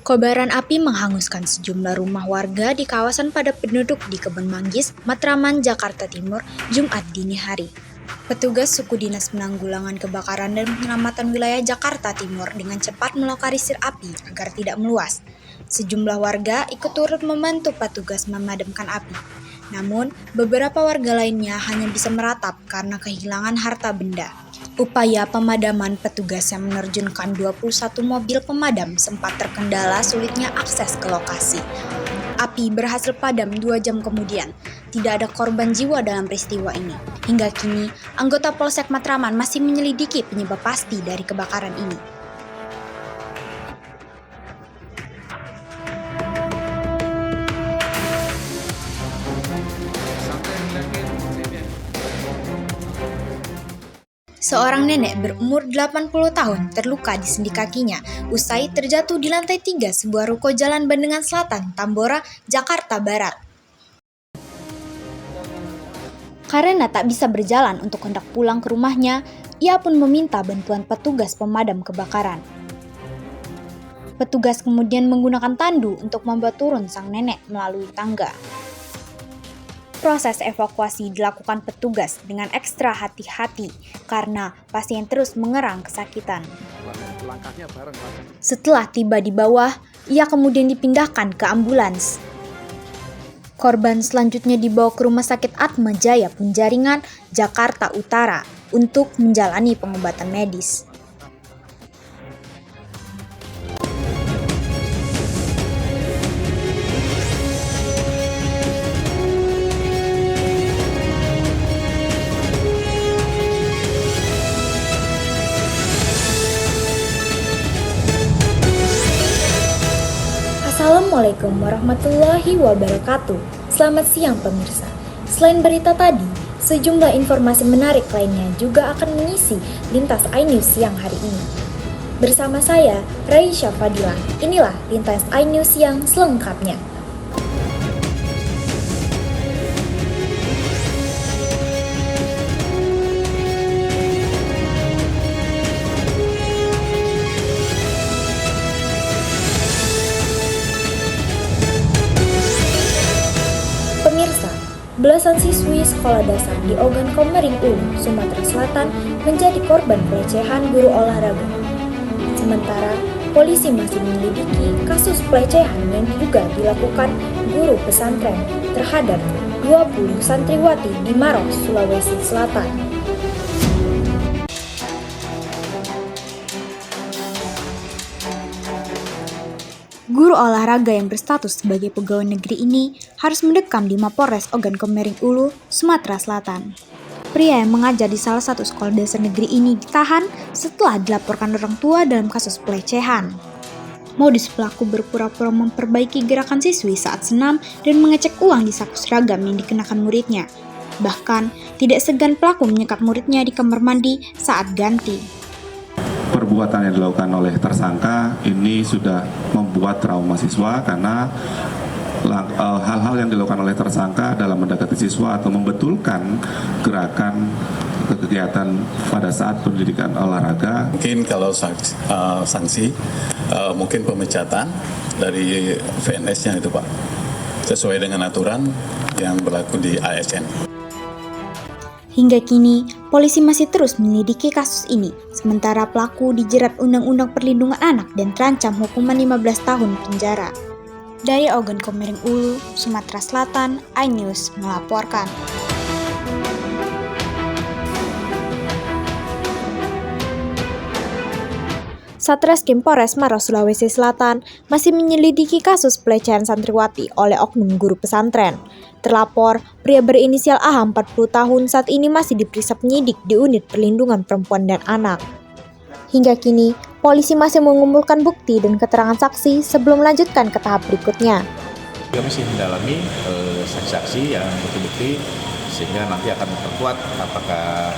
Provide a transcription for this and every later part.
Kobaran api menghanguskan sejumlah rumah warga di kawasan padat penduduk di Kebon Manggis, Matraman, Jakarta Timur, Jumat dini hari. Petugas suku dinas penanggulangan kebakaran dan penyelamatan wilayah Jakarta Timur dengan cepat melokalisir api agar tidak meluas. Sejumlah warga ikut turut membantu petugas memadamkan api. Namun, beberapa warga lainnya hanya bisa meratap karena kehilangan harta benda. Upaya pemadaman petugas yang menerjunkan 21 mobil pemadam sempat terkendala sulitnya akses ke lokasi. Api berhasil padam 2 jam kemudian. Tidak ada korban jiwa dalam peristiwa ini. Hingga kini, anggota Polsek Matraman masih menyelidiki penyebab pasti dari kebakaran ini. Seorang nenek berumur 80 tahun terluka di sendi kakinya usai terjatuh di lantai 3 sebuah ruko Jalan Bandengan Selatan, Tambora, Jakarta Barat. Karena tak bisa berjalan untuk hendak pulang ke rumahnya, ia pun meminta bantuan petugas pemadam kebakaran. Petugas kemudian menggunakan tandu untuk membuat turun sang nenek melalui tangga. Proses evakuasi dilakukan petugas dengan ekstra hati-hati karena pasien terus mengerang kesakitan. Setelah tiba di bawah, ia kemudian dipindahkan ke ambulans. Korban selanjutnya dibawa ke Rumah Sakit Atma Jaya Penjaringan, Jakarta Utara untuk menjalani pengobatan medis. Assalamualaikum warahmatullahi wabarakatuh. Selamat siang pemirsa. Selain berita tadi, sejumlah informasi menarik lainnya juga akan mengisi Lintas iNews siang hari ini. Bersama saya, Raisya Fadila. Inilah Lintas iNews siang selengkapnya. Pemirsa, belasan siswi sekolah dasar di Ogan Komering Ulu, Sumatera Selatan menjadi korban pelecehan guru olahraga. Sementara, polisi masih menyelidiki kasus pelecehan yang diduga dilakukan guru pesantren terhadap 20 santriwati di Maros, Sulawesi Selatan. Guru olahraga yang berstatus sebagai pegawai negeri ini harus mendekam di Mapolres Ogan Komering Ulu, Sumatera Selatan. Pria yang mengajar di salah satu sekolah dasar negeri ini ditahan setelah dilaporkan orang tua dalam kasus pelecehan. Modus pelaku berpura-pura memperbaiki gerakan siswi saat senam dan mengecek uang di saku seragam yang dikenakan muridnya. Bahkan, tidak segan pelaku menyekat muridnya di kamar mandi saat ganti. Perbuatan yang dilakukan oleh tersangka ini sudah membuat trauma siswa karena hal-hal yang dilakukan oleh tersangka dalam mendekati siswa atau membetulkan gerakan kegiatan pada saat pendidikan olahraga. Mungkin kalau sanksi mungkin pemecatan dari VNS-nya itu Pak, sesuai dengan aturan yang berlaku di ASN. Hingga kini, polisi masih terus menyelidiki kasus ini, sementara pelaku dijerat Undang-Undang Perlindungan Anak dan terancam hukuman 15 tahun penjara. Dari Ogan Komering Ulu, Sumatera Selatan, iNews melaporkan. Satreskrim Polres Maros, Sulawesi Selatan masih menyelidiki kasus pelecehan santriwati oleh oknum guru pesantren. Terlapor, pria berinisial AH 40 tahun saat ini masih diperiksa penyidik di Unit Perlindungan Perempuan dan Anak. Hingga kini, polisi masih mengumpulkan bukti dan keterangan saksi sebelum melanjutkan ke tahap berikutnya. Kami masih mendalami saksi-saksi yang bukti-bukti sehingga nanti akan memperkuat apakah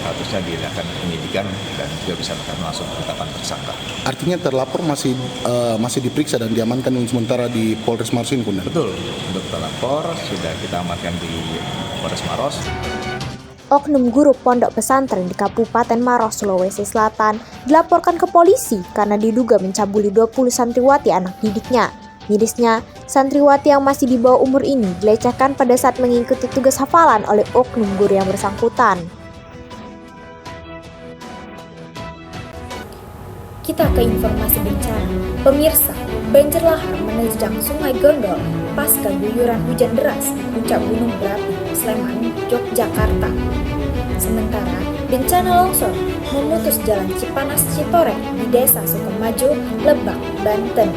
statusnya diadakan penyidikan dan juga bisa langsung penetapan tersangka. Artinya terlapor masih diperiksa dan diamankan sementara di Polres Maros ini, Bunda? Betul, untuk terlapor sudah kita amankan di Polres Maros. Oknum guru pondok pesantren di Kabupaten Maros, Sulawesi Selatan dilaporkan ke polisi karena diduga mencabuli 20 santriwati anak didiknya. Mirisnya, santriwati yang masih di bawah umur ini dilecehkan pada saat mengikuti tugas hafalan oleh oknum guru yang bersangkutan. Kita ke informasi bencana. Pemirsa, banjir lahar menerjang Sungai Gondol pasca guyuran hujan deras di puncak Gunung Berapi, Sleman, Yogyakarta. Sementara, bencana longsor memutus jalan Cipanas-Citorek di Desa Sukamaju, Lebak, Banten.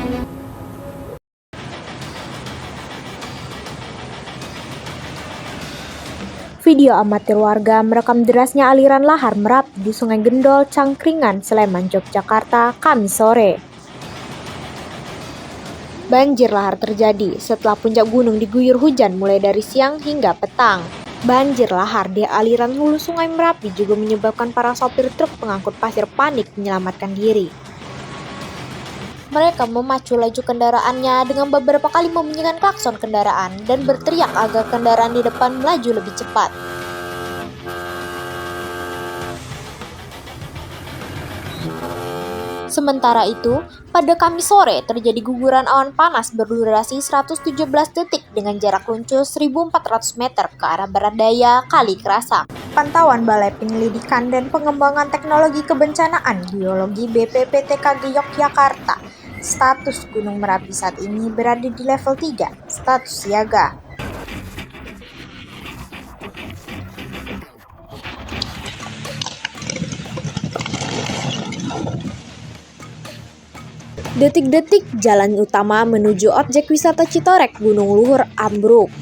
Video amatir warga merekam derasnya aliran lahar Merapi di Sungai Gendol, Cangkringan, Sleman, Yogyakarta, Kamis sore. Banjir lahar terjadi setelah puncak gunung diguyur hujan mulai dari siang hingga petang. Banjir lahar di aliran hulu Sungai Merapi juga menyebabkan para sopir truk pengangkut pasir panik menyelamatkan diri. Mereka memacu laju kendaraannya dengan beberapa kali membunyikan klakson kendaraan dan berteriak agar kendaraan di depan melaju lebih cepat. Sementara itu, pada Kamis sore terjadi guguran awan panas berdurasi 117 detik dengan jarak luncur 1.400 meter ke arah barat daya Kali Krasa. Pantauan Balai Penyelidikan dan Pengembangan Teknologi Kebencanaan Geologi BPPTKG Yogyakarta, status Gunung Merapi saat ini berada di level 3, status siaga. Detik-detik jalan utama menuju objek wisata Citorek Gunung Luhur ambruk.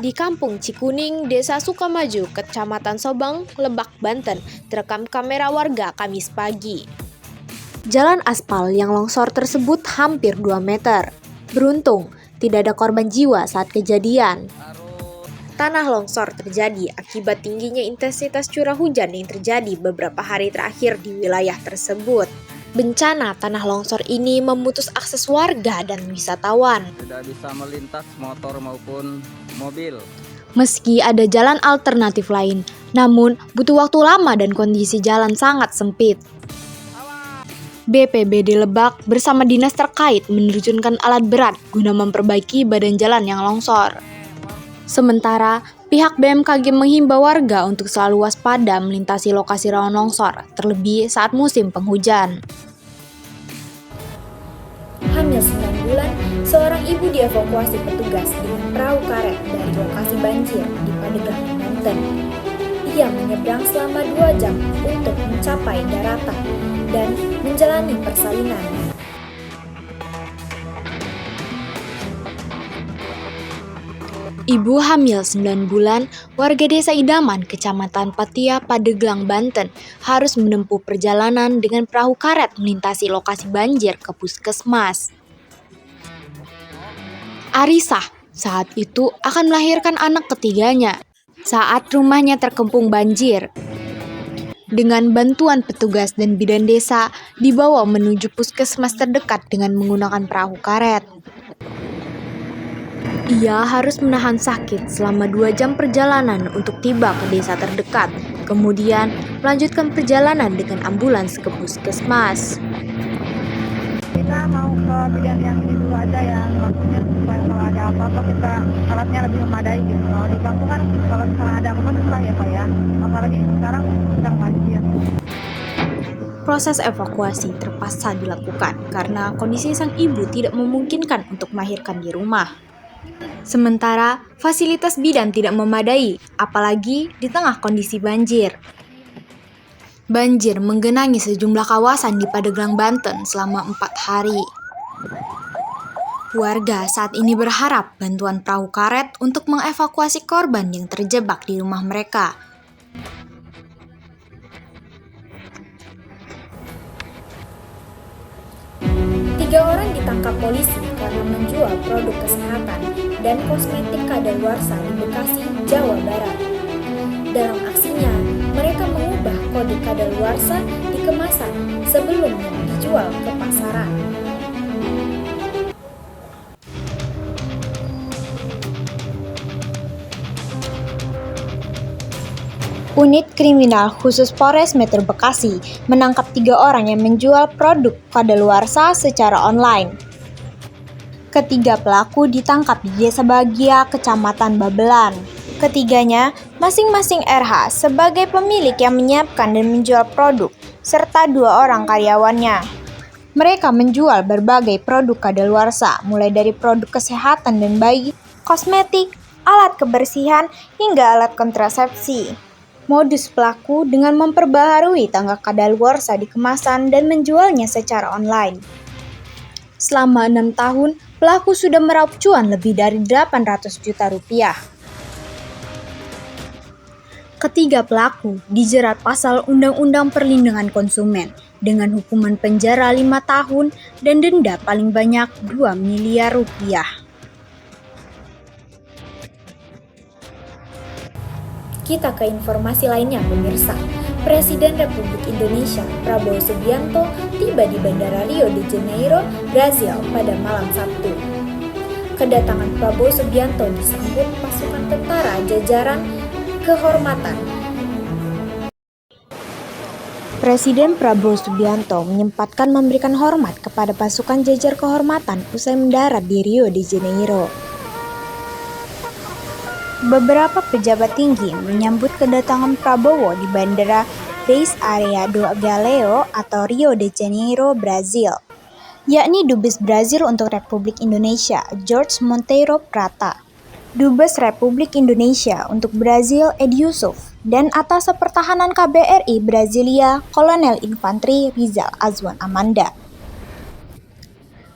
Di Kampung Cikuning, Desa Sukamaju, Kecamatan Sobang, Lebak, Banten, terekam kamera warga Kamis pagi. Jalan aspal yang longsor tersebut hampir 2 meter. Beruntung, tidak ada korban jiwa saat kejadian. Tanah longsor terjadi akibat tingginya intensitas curah hujan yang terjadi beberapa hari terakhir di wilayah tersebut. Bencana tanah longsor ini memutus akses warga dan wisatawan. Tidak bisa melintas motor maupun mobil. Meski ada jalan alternatif lain, namun butuh waktu lama dan kondisi jalan sangat sempit. BPBD Lebak bersama dinas terkait menerjunkan alat berat guna memperbaiki badan jalan yang longsor. Sementara, pihak BMKG menghimbau warga untuk selalu waspada melintasi lokasi rawan longsor, terlebih saat musim penghujan. Hamil 9 bulan, seorang ibu dievakuasi petugas dengan perahu karet dari lokasi banjir di Pandeglang, Banten. Ia menyeberang selama 2 jam untuk mencapai daratan dan menjalani persalinan. Ibu hamil 9 bulan, warga desa Idaman, Kecamatan Patia, Pandeglang, Banten, harus menempuh perjalanan dengan perahu karet melintasi lokasi banjir ke puskesmas. Arisah saat itu akan melahirkan anak ketiganya saat rumahnya terkepung banjir. Dengan bantuan petugas dan bidan desa, dibawa menuju puskesmas terdekat dengan menggunakan perahu karet. Ia harus menahan sakit selama 2 jam perjalanan untuk tiba ke desa terdekat, kemudian melanjutkan perjalanan dengan ambulans ke puskesmas. Kita mau ke bidan yang ini dulu aja ya, maksudnya supaya kalau ada apa-apa kita alatnya lebih memadai gitu. Kalau di kampung kan kalau misalnya ada apa-apa susah ya Pak ya, apalagi sekarang sedang banjir. Proses evakuasi terpaksa dilakukan karena kondisi sang ibu tidak memungkinkan untuk melahirkan di rumah. Sementara fasilitas bidan tidak memadai, apalagi di tengah kondisi banjir. Banjir menggenangi sejumlah kawasan di Pandeglang, Banten selama 4 hari. Warga saat ini berharap bantuan perahu karet untuk mengevakuasi korban yang terjebak di rumah mereka. Tiga orang ditangkap polisi karena menjual produk kesehatan dan kosmetik kadaluarsa di Bekasi, Jawa Barat. Dalam aksinya, mereka mengubah kode kadaluarsa di kemasan sebelumnya dijual ke pasaran. Unit Kriminal Khusus Polres Metro Bekasi menangkap 3 orang yang menjual produk kadaluarsa secara online. Ketiga pelaku ditangkap di Desa Bahagia, Kecamatan Babelan. Ketiganya masing-masing RH sebagai pemilik yang menyiapkan dan menjual produk, serta 2 orang karyawannya. Mereka menjual berbagai produk kadaluarsa, mulai dari produk kesehatan dan bayi, kosmetik, alat kebersihan, hingga alat kontrasepsi. Modus pelaku dengan memperbaharui tanggal kadaluarsa di kemasan dan menjualnya secara online. Selama 6 tahun, pelaku sudah meraup cuan lebih dari 800 juta rupiah. Ketiga pelaku dijerat pasal Undang-Undang Perlindungan Konsumen dengan hukuman penjara 5 tahun dan denda paling banyak 2 miliar rupiah. Kita ke informasi lainnya, pemirsa. Presiden Republik Indonesia Prabowo Subianto tiba di Bandara Rio de Janeiro, Brazil pada malam Sabtu. Kedatangan Prabowo Subianto disambut pasukan tentara jajaran kehormatan. Presiden Prabowo Subianto menyempatkan memberikan hormat kepada pasukan jajar kehormatan usai mendarat di Rio de Janeiro. Beberapa pejabat tinggi menyambut kedatangan Prabowo di Bandara Base Area do Galeão atau Rio de Janeiro, Brazil, yakni Dubes Brazil untuk Republik Indonesia, Jorge Monteiro Prata, Dubes Republik Indonesia untuk Brazil, Edi Yusuf, dan Atase Pertahanan KBRI Brasilia, Kolonel Infantri Rizal Azwan Amanda.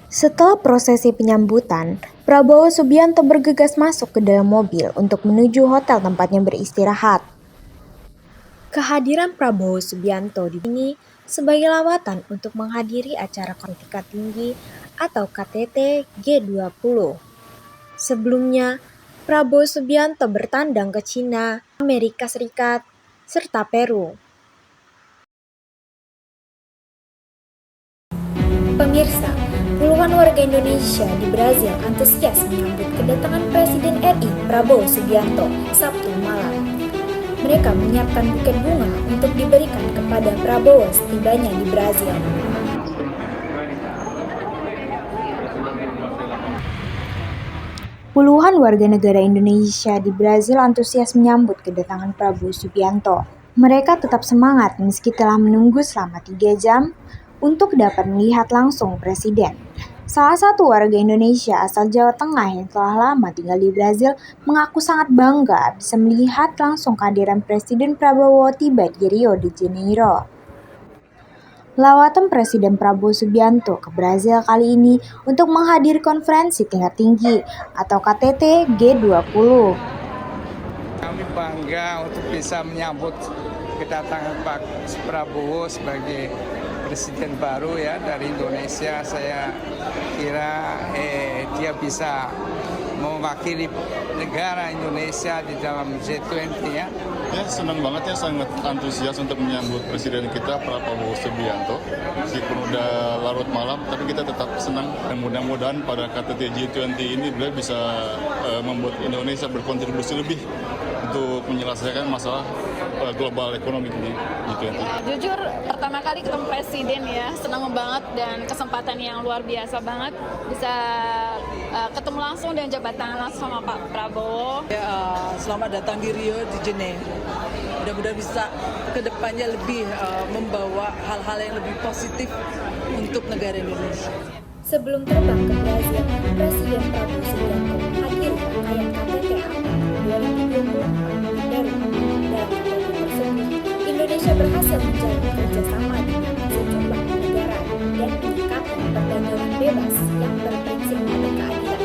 Setelah prosesi penyambutan, Prabowo Subianto bergegas masuk ke dalam mobil untuk menuju hotel tempatnya beristirahat. Kehadiran Prabowo Subianto di sini sebagai lawatan untuk menghadiri acara tingkat tinggi atau KTT G20. Sebelumnya, Prabowo Subianto bertandang ke China, Amerika Serikat, serta Peru. Pemirsa, puluhan warga Indonesia di Brazil antusias menyambut kedatangan Presiden RI Prabowo Subianto Sabtu malam. Mereka menyiapkan buket bunga untuk diberikan kepada Prabowo setibanya di Brazil. Puluhan warga negara Indonesia di Brazil antusias menyambut kedatangan Prabowo Subianto. Mereka tetap semangat meski telah menunggu selama 3 jam untuk dapat melihat langsung Presiden. Salah satu warga Indonesia asal Jawa Tengah yang telah lama tinggal di Brazil mengaku sangat bangga bisa melihat langsung kehadiran Presiden Prabowo tiba di Rio de Janeiro. Lawatan Presiden Prabowo Subianto ke Brazil kali ini untuk menghadiri konferensi tingkat tinggi atau KTT G20. Kami bangga untuk bisa menyambut kedatangan Pak Prabowo sebagai Presiden baru ya dari Indonesia. Saya kira dia bisa mewakili negara Indonesia di dalam G20 ya. Ya, senang banget ya, sangat antusias untuk menyambut Presiden kita Prabowo Subianto. Meskipun udah larut malam, tapi kita tetap senang dan mudah-mudahan pada KTT G20 ini beliau bisa membuat Indonesia berkontribusi lebih untuk menyelesaikan masalah global ekonomi di G20. Jujur pertama kali ketemu Presiden ya, senang banget dan kesempatan yang luar biasa banget bisa ketemu langsung dan jabat tangan langsung sama Pak Prabowo. Selamat datang di Rio de Janeiro. Mudah-mudahan bisa ke depannya lebih membawa hal-hal yang lebih positif untuk negara Indonesia. Sebelum terbang ke Brazil, Presiden Prabowo Subianto hadir rangkaian KTT APEC 2024 Peru. Dalam KTT tersebut, Indonesia berhasil menjalin kerjasama dengan sejumlah negara dan meningkatkan perdagangan bebas yang berprinsip pada keadilan.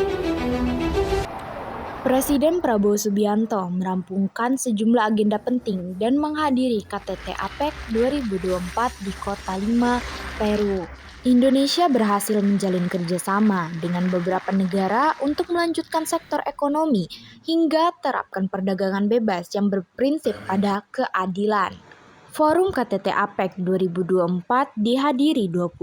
Presiden Prabowo Subianto merampungkan sejumlah agenda penting dan menghadiri KTT APEC 2024 di Kota Lima, Peru. Indonesia berhasil menjalin kerjasama dengan beberapa negara untuk melanjutkan sektor ekonomi hingga terapkan perdagangan bebas yang berprinsip pada keadilan. Forum KTT APEC 2024 dihadiri 21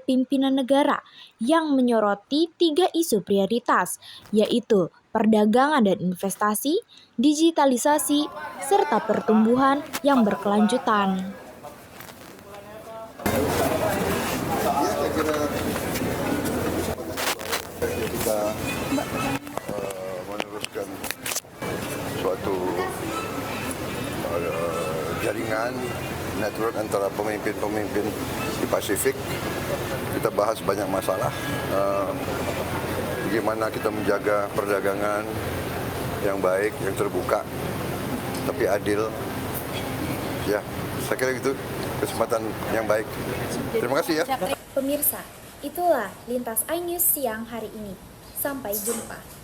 pimpinan negara yang menyoroti 3 isu prioritas, yaitu perdagangan dan investasi, digitalisasi, serta pertumbuhan yang berkelanjutan. Kita meneruskan suatu jaringan network antara pemimpin-pemimpin di Pasifik. Kita bahas banyak masalah, bagaimana kita menjaga perdagangan yang baik, yang terbuka, tapi adil. Ya, saya kira itu kesempatan yang baik. Terima kasih ya. Pemirsa, itulah Lintas iNews siang hari ini. Sampai jumpa.